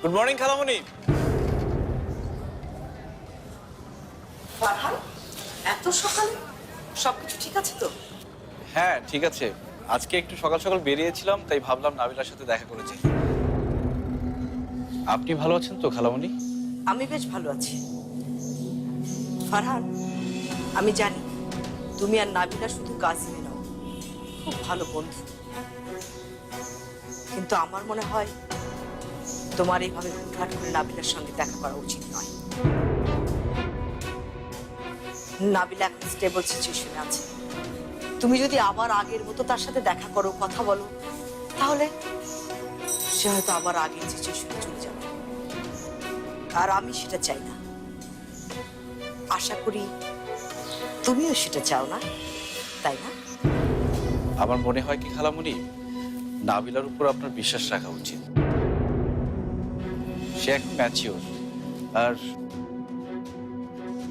Good morning খালামণি। ফারহান, এত সকালে সবকিছু ঠিক আছে তো? হ্যাঁ ঠিক আছে, আজকে একটু সকাল সকাল বেরিয়েছিলাম, তাই ভাবলাম নাবিলার সাথে দেখা করেছি। আপনি ভালো আছেন তো খালামণি? আমি বেশ ভালো আছি। ফারহান, আমি জানি তুমি আর নাবিলা শুধু কাজিনে নাও, খুব ভালো বন্ধু, কিন্তু আমার মনে হয় তোমার এইভাবে হুটহাট করে নাবিলার সঙ্গে দেখা করা উচিত নয়। নাবিলা এখন স্টেবল সিচুয়েশনে আছে। তুমি যদি আবার আগের মতো তার সাথে দেখা করো, কথা বলো, তাহলে সে হয়তো আবার আগের সিচুয়েশনে চলে যাবে, আর আমি সেটা চাই না। আশা করি তুমিও সেটা চাও না, তাই না? আমার মনে হয় কি খালামণি, নাবিলার উপর আপনার বিশ্বাস রাখা উচিত। সে এখন ম্যাচিওর, আর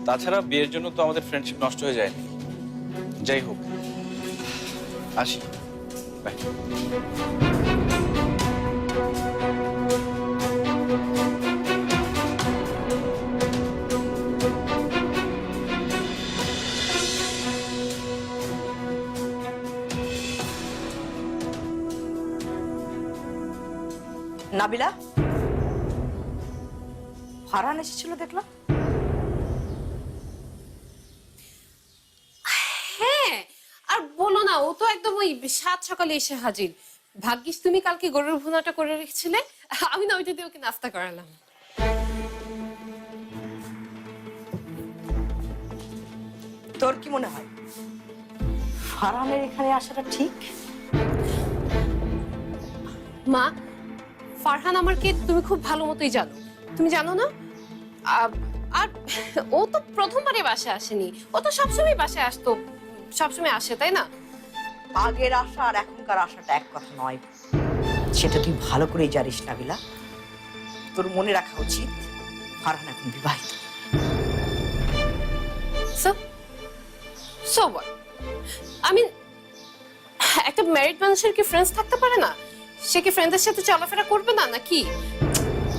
তাছাড়া বিয়ের জন্য তো আমাদের ফ্রেন্ডশিপ নষ্ট হয়ে যায়নি। যাই হোক, আসি, বাই। নাবিলা, ফারহান এসেছিল দেখলাম। হ্যাঁ, আর বলো না, ও তো একদম ওই সাত সকালে এসে হাজির। ভাগ্যিস তুমি কালকে গরুর ভুনাটা করে রেখেছিলে, আমি না ওইটা দিয়ে ওকে নাস্তা করালাম। তোর কি মনে হয় ফারহানের এখানে আসাটা ঠিক? মা, ফারহান আমাকে তুমি খুব ভালো মতোই জানো, তুমি জানো না? আর ও তো প্রথমবারে বাসায় আসেনি, ও তো সবসময় বাসায় আসতো, সবসময় আসে, তাই না? আগের আশা আর এখনকার আশাটা এক কথা নয়, সেটা তুই ভালো করেই জানিস নাবিলা। তোর মনে রাখা উচিত ফারহান এখন বিবাহিত। So what? I mean, একটা ম্যারিড মানুষের কি ফ্রেন্ডস থাকতে পারে না? সে কি ফ্রেন্ডদের সাথে চলাফেরা করবে না নাকি?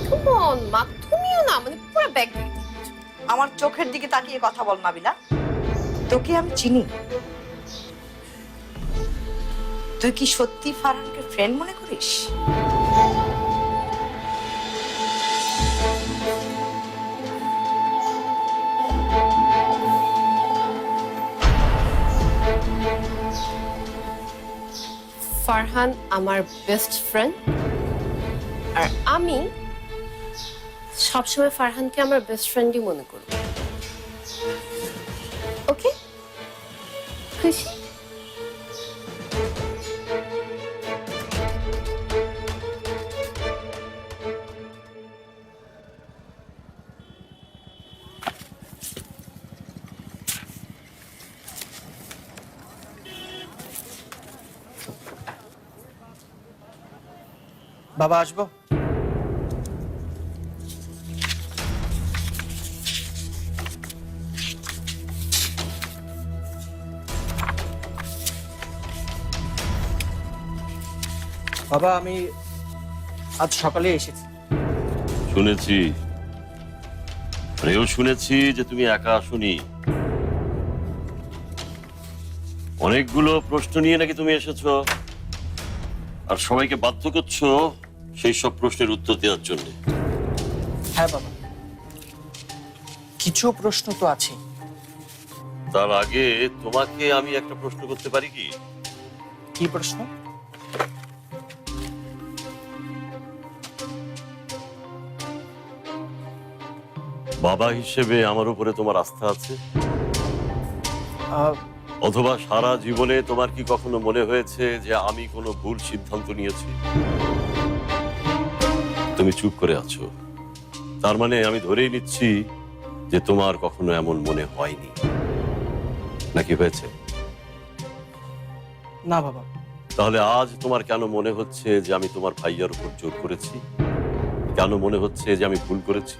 Come on, মা, তুমিও না মানে পুরো ব্যাগ দিয়ে দিচ্ছ। আমার চোখের দিকে তাকিয়ে কথা বল নাবিলা, তোকে আমি চিনি। তুই কি সত্যি ফারহানকে ফ্রেন্ড মনে করিস? ফারহান আমার বেস্ট ফ্রেন্ড, আর আমি সবসময় ফারহানকে আমার বেস্ট ফ্রেন্ডই মনে করব। ওকে, খুশি? বাবা, আসবো? বাবা, আমি আজ সকালে এসেছি। শুনেছি, এও শুনেছি যে তুমি একা আসোনি। অনেকগুলো প্রশ্ন নিয়ে নাকি তুমি এসেছো, আর সবাইকে বাধ্য করছো সেই সব প্রশ্নের উত্তর দেওয়ার জন্য। হ্যাঁ বাবা, কিছু প্রশ্ন তো আছে। তার আগে তোমাকে আমি একটা প্রশ্ন করতে পারি কি? কি প্রশ্ন? বাবা হিসেবে আমার উপরে তোমার আস্থা আছে? আহ, অথবা সারা জীবনে তোমার কি কখনো মনে হয়েছে যে আমি কোনো ভুল সিদ্ধান্ত নিয়েছি? তুমি চুপ করে আছো, তার মানে আমি ধরেই নিচ্ছি যে তোমার কখনো এমন মনে হয়নি, নাকি হয়েছে? না বাবা। তাহলে আজ তোমার কেন মনে হচ্ছে যে আমি তোমার ভাইয়ার উপর জোর করেছি? কেন মনে হচ্ছে যে আমি ভুল করেছি?